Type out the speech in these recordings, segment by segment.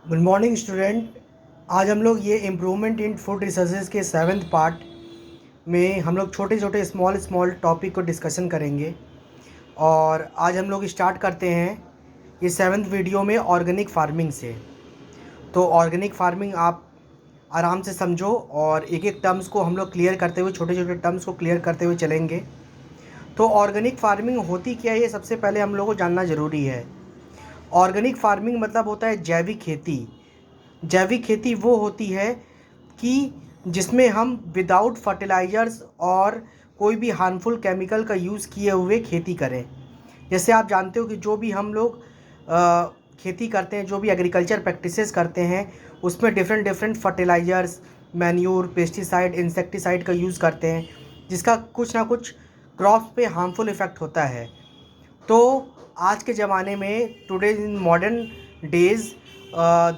Good morning student. आज हम लोग ये इम्प्रूवमेंट इन फूड रिसोर्सेज के 7th पार्ट में हम लोग छोटे छोटे स्मॉल स्मॉल टॉपिक को डिस्कशन करेंगे। और आज हम लोग स्टार्ट करते हैं ये 7th वीडियो में ऑर्गेनिक फार्मिंग से। तो ऑर्गेनिक फार्मिंग आप आराम से समझो और एक एक टर्म्स को हम लोग क्लियर करते हुए, छोटे छोटे टर्म्स को क्लियर करते हुए चलेंगे। तो ऑर्गेनिक फार्मिंग होती क्या है, ये सबसे पहले हम लोग को जानना ज़रूरी है। ऑर्गेनिक फार्मिंग मतलब होता है जैविक खेती। जैविक खेती वो होती है कि जिसमें हम विदाउट फर्टिलाइज़र्स और कोई भी हार्मफुल केमिकल का यूज़ किए हुए खेती करें। जैसे आप जानते हो कि जो भी हम लोग खेती करते हैं, जो भी एग्रीकल्चर प्रैक्टिसेस करते हैं, उसमें different different fertilizers, manure, pesticide, insecticide का यूज़ करते हैं, जिसका कुछ ना कुछ क्रॉप्स पे हार्मफुल इफ़ेक्ट होता है। तो आज के ज़माने में, today in modern days,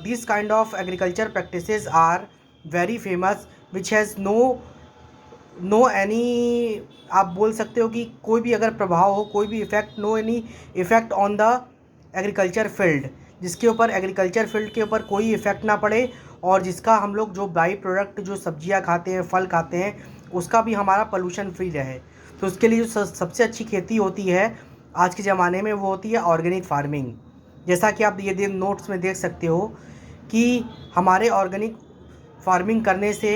this kind of agriculture practices are very famous, which has no any, आप बोल सकते हो कि कोई भी अगर प्रभाव हो, कोई भी effect, no any effect on the agriculture field, जिसके ऊपर एग्रीकल्चर फील्ड के ऊपर कोई इफ़ेक्ट ना पड़े, और जिसका हम लोग जो बाई प्रोडक्ट, जो सब्जियां खाते हैं, फल खाते हैं, उसका भी हमारा पोल्यूशन फ्री रहे। तो उसके लिए जो सबसे अच्छी खेती होती है आज के ज़माने में, वो होती है ऑर्गेनिक फार्मिंग। जैसा कि आप ये नोट्स में देख सकते हो कि हमारे ऑर्गेनिक फार्मिंग करने से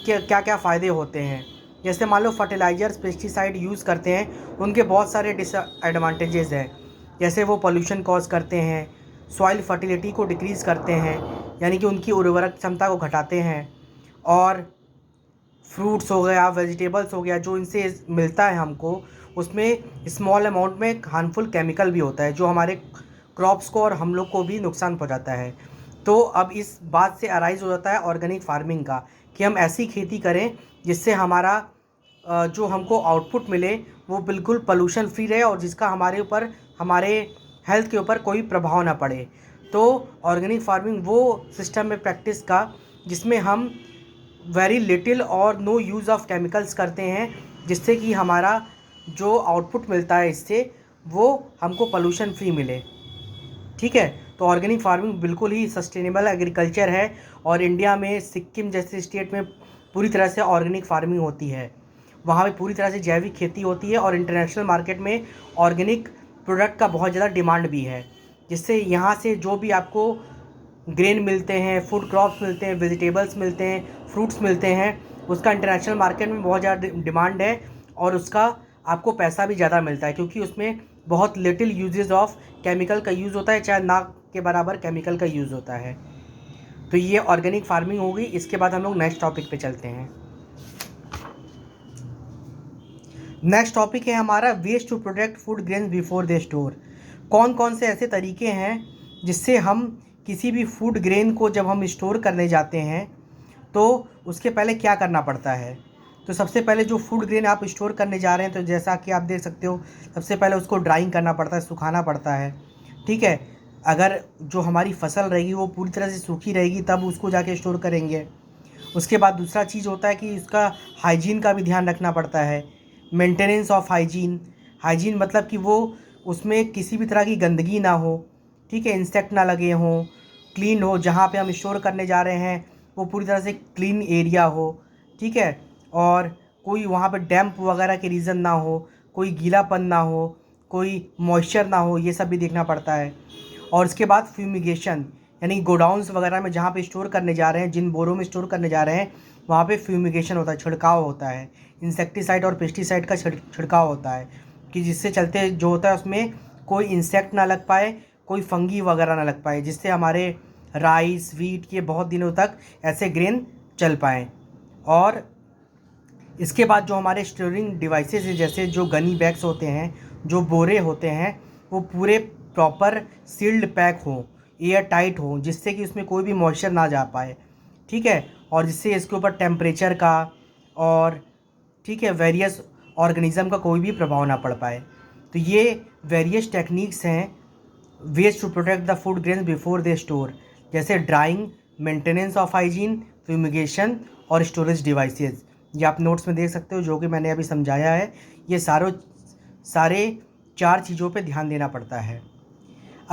क्या क्या फ़ायदे होते हैं। जैसे मान लो फर्टिलाइज़र्स, पेस्टिसाइड यूज़ करते हैं, उनके बहुत सारे डिसएडवांटेजेस हैं। जैसे वो पोल्यूशन कॉज करते हैं, सॉइल फर्टिलिटी को डिक्रीज़ करते हैं, यानी कि उनकी उर्वरक क्षमता को घटाते हैं। और फ्रूट्स हो गया, वेजिटेबल्स हो गया, जो इनसे मिलता है हमको, उसमें स्मॉल अमाउंट में हार्मफुल केमिकल भी होता है, जो हमारे क्रॉप्स को और हम लोग को भी नुकसान पहुंचाता है। तो अब इस बात से अराइज हो जाता है ऑर्गेनिक फार्मिंग का, कि हम ऐसी खेती करें जिससे हमारा जो हमको आउटपुट मिले वो बिल्कुल पोल्यूशन फ्री रहे, और जिसका हमारे ऊपर, हमारे हेल्थ के ऊपर कोई प्रभाव ना पड़े। तो ऑर्गेनिक फार्मिंग वो सिस्टम में प्रैक्टिस का जिसमें हम वेरी लिटिल और नो यूज़ ऑफ केमिकल्स करते हैं, जिससे कि हमारा जो आउटपुट मिलता है इससे, वो हमको पोल्यूशन फ्री मिले। ठीक है। तो ऑर्गेनिक फार्मिंग बिल्कुल ही सस्टेनेबल एग्रीकल्चर है, और इंडिया में सिक्किम जैसे स्टेट में पूरी तरह से ऑर्गेनिक फार्मिंग होती है। वहाँ पे पूरी तरह से जैविक खेती होती है, और इंटरनेशनल मार्केट में ऑर्गेनिक प्रोडक्ट का बहुत ज़्यादा डिमांड भी है, जिससे यहाँ से जो भी आपको ग्रेन मिलते हैं, फूड क्रॉप्स मिलते हैं, वेजिटेबल्स मिलते हैं, फ्रूट्स मिलते हैं, उसका इंटरनेशनल मार्केट में बहुत ज़्यादा डिमांड है, और उसका आपको पैसा भी ज़्यादा मिलता है, क्योंकि उसमें बहुत लिटिल यूजेस ऑफ केमिकल का यूज़ होता है, चाहे ना के बराबर केमिकल का यूज़ होता है। तो ये ऑर्गेनिक फार्मिंग हो गई। इसके बाद हम लोग नेक्स्ट टॉपिक पे चलते हैं। नेक्स्ट टॉपिक है हमारा ways to protect food grains before they store. कौन कौन से ऐसे तरीके हैं जिससे हम किसी भी फूड ग्रेन को जब हम स्टोर करने जाते हैं तो उसके पहले क्या करना पड़ता है। तो सबसे पहले जो फूड ग्रेन आप स्टोर करने जा रहे हैं, तो जैसा कि आप देख सकते हो, सबसे पहले उसको ड्राइंग करना पड़ता है, सुखाना पड़ता है। ठीक है। अगर जो हमारी फसल रहेगी वो पूरी तरह से सूखी रहेगी, तब उसको जाके स्टोर करेंगे। उसके बाद दूसरा चीज़ होता है कि उसका हाइजीन का भी ध्यान रखना पड़ता है, मेंटेनेंस ऑफ हाइजीन। हाइजीन मतलब कि वो, उसमें किसी भी तरह की गंदगी ना हो, ठीक है, इंसेक्ट ना लगे हों, क्लीन हो, जहाँ पे हम स्टोर करने जा रहे हैं वो पूरी तरह से क्लीन एरिया हो। ठीक है। और कोई वहाँ पे डैम्प वगैरह के रीज़न ना हो, कोई गीलापन ना हो, कोई मॉइस्चर ना हो, ये सब भी देखना पड़ता है। और इसके बाद फ्यूमिगेशन, यानी गोडाउन्स वगैरह में जहाँ पे स्टोर करने जा रहे हैं, जिन बोरों में स्टोर करने जा रहे हैं, वहाँ पे फ्यूमिगेशन होता है, छिड़काव होता है, इंसेक्टिसाइड और पेस्टिसाइड का छिड़काव होता है, कि जिससे चलते जो होता है उसमें कोई इंसेक्ट ना लग पाए, कोई फंगी वगैरह ना लग पाए, जिससे हमारे राइस, वीट, ये बहुत दिनों तक ऐसे ग्रेन चल पाएँ। और इसके बाद जो हमारे स्टोरिंग डिवाइसेस हैं, जैसे जो गनी बैग्स होते हैं, जो बोरे होते हैं, वो पूरे प्रॉपर सील्ड पैक हों, एयर टाइट हों, जिससे कि उसमें कोई भी मॉइस्चर ना जा पाए। ठीक है। और जिससे इसके ऊपर टेम्परेचर का और, ठीक है, वेरियस ऑर्गेनिज़म का कोई भी प्रभाव ना पड़ पाए। तो ये वेरियस टेक्निक्स हैं ways to protect the food grains before they store, जैसे drying, maintenance of hygiene, fumigation और स्टोरेज डिवाइसेस। ये आप नोट्स में देख सकते हो, जो कि मैंने अभी समझाया है। ये सारे 4 चीज़ों पे ध्यान देना पड़ता है।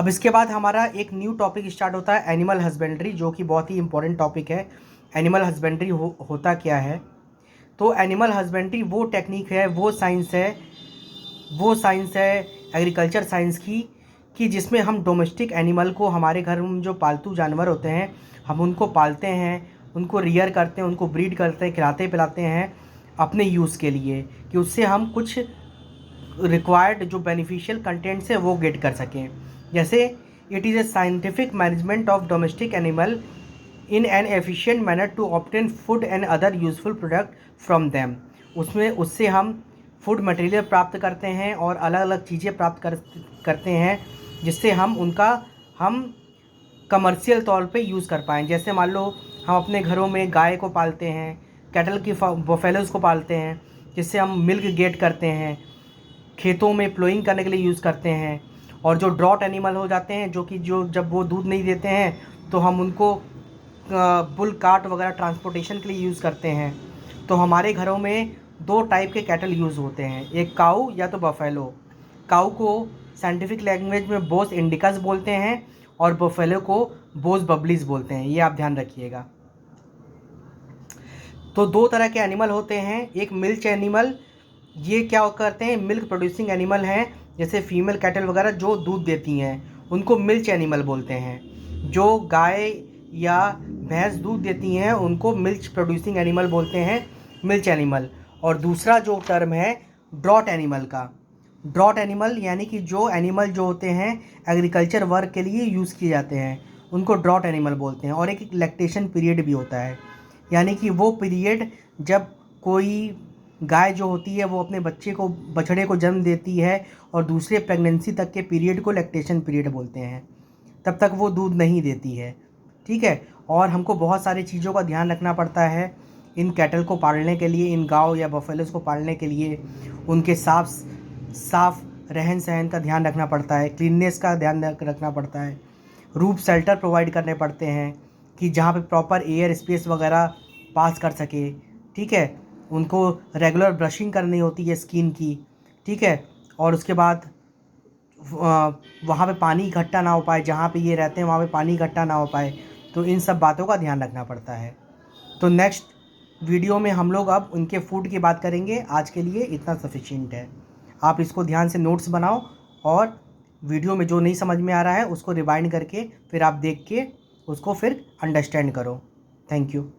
अब इसके बाद हमारा एक न्यू टॉपिक स्टार्ट होता है एनिमल हस्बेंड्री, जो कि बहुत ही इंपॉर्टेंट टॉपिक है। एनिमल हस्बेंड्री होता क्या है? तो एनिमल हस्बेंड्री वो टेक्निक है, वो साइंस है एग्रीकल्चर साइंस की, कि जिसमें हम डोमेस्टिक एनिमल को, हमारे घर में जो पालतू जानवर होते हैं, हम उनको पालते हैं, उनको रियर करते हैं, उनको ब्रीड करते हैं, खिलाते पिलाते हैं अपने यूज़ के लिए, कि उससे हम कुछ रिक्वायर्ड जो बेनिफिशियल कंटेंट्स है वो गेट कर सकें। जैसे it is a scientific management of domestic animal in an efficient manner to obtain food and other useful product from them. उससे हम फूड मटेरियल प्राप्त करते हैं और अलग अलग चीज़ें प्राप्त करते हैं, जिससे हम कमर्शियल तौर पे यूज़ कर पाएँ। जैसे मान लो हम अपने घरों में गाय को पालते हैं, कैटल की बफेलोज़ को पालते हैं, जिससे हम मिल्क गेट करते हैं, खेतों में प्लोइंग करने के लिए यूज़ करते हैं। और जो ड्रॉट एनिमल हो जाते हैं, जो जब वो दूध नहीं देते हैं तो हम उनको बुल कार्ट वगैरह ट्रांसपोर्टेशन के लिए यूज़ करते हैं। तो हमारे घरों में 2 टाइप के कैटल यूज़ होते हैं, एक काऊ या तो बफेलो। काऊ को साइंटिफिक लैंग्वेज में बोस इंडिकस बोलते हैं और बफेलो को बोस बबलीज बोलते हैं, ये आप ध्यान रखिएगा। तो 2 तरह के एनिमल होते हैं, एक मिल्क एनिमल, ये क्या करते हैं, मिल्क प्रोड्यूसिंग एनिमल हैं, जैसे फीमेल कैटल वगैरह जो दूध देती हैं उनको मिल्क एनिमल बोलते हैं। जो गाय या भैंस दूध देती हैं उनको मिल्क प्रोड्यूसिंग एनिमल बोलते हैं, मिल्क एनिमल। और दूसरा जो टर्म है ड्रॉट एनिमल का, ड्रॉट एनिमल यानी कि जो एनिमल जो होते हैं एग्रीकल्चर वर्क के लिए यूज़ किए जाते हैं उनको ड्रॉट एनिमल बोलते हैं। और एक लैक्टेशन पीरियड भी होता है, यानी कि वो पीरियड जब कोई गाय जो होती है वो अपने बछड़े को जन्म देती है और दूसरे प्रेगनेंसी तक के पीरियड को लैक्टेशन पीरियड बोलते हैं, तब तक वो दूध नहीं देती है। ठीक है। और हमको बहुत सारी चीज़ों का ध्यान रखना पड़ता है इन कैटल को पालने के लिए, इन गाँव या बफेलोज़ को पालने के लिए। उनके साफ रहन सहन का ध्यान रखना पड़ता है, क्लीननेस का ध्यान रखना पड़ता है, रूफ शेल्टर प्रोवाइड करने पड़ते हैं कि जहाँ पे प्रॉपर एयर स्पेस वगैरह पास कर सके। ठीक है। उनको रेगुलर ब्रशिंग करनी होती है स्किन की। ठीक है। और उसके बाद वहाँ पे पानी इकट्ठा ना हो पाए, जहाँ पे ये रहते हैं वहाँ पे पानी इकट्ठा ना हो पाए। तो इन सब बातों का ध्यान रखना पड़ता है। तो नेक्स्ट वीडियो में हम लोग अब उनके फूड की बात करेंगे। आज के लिए इतना सफिशिएंट है। आप इसको ध्यान से नोट्स बनाओ और वीडियो में जो नहीं समझ में आ रहा है उसको रिवाइंड करके फिर आप देख के उसको फिर अंडरस्टैंड करो। Thank you.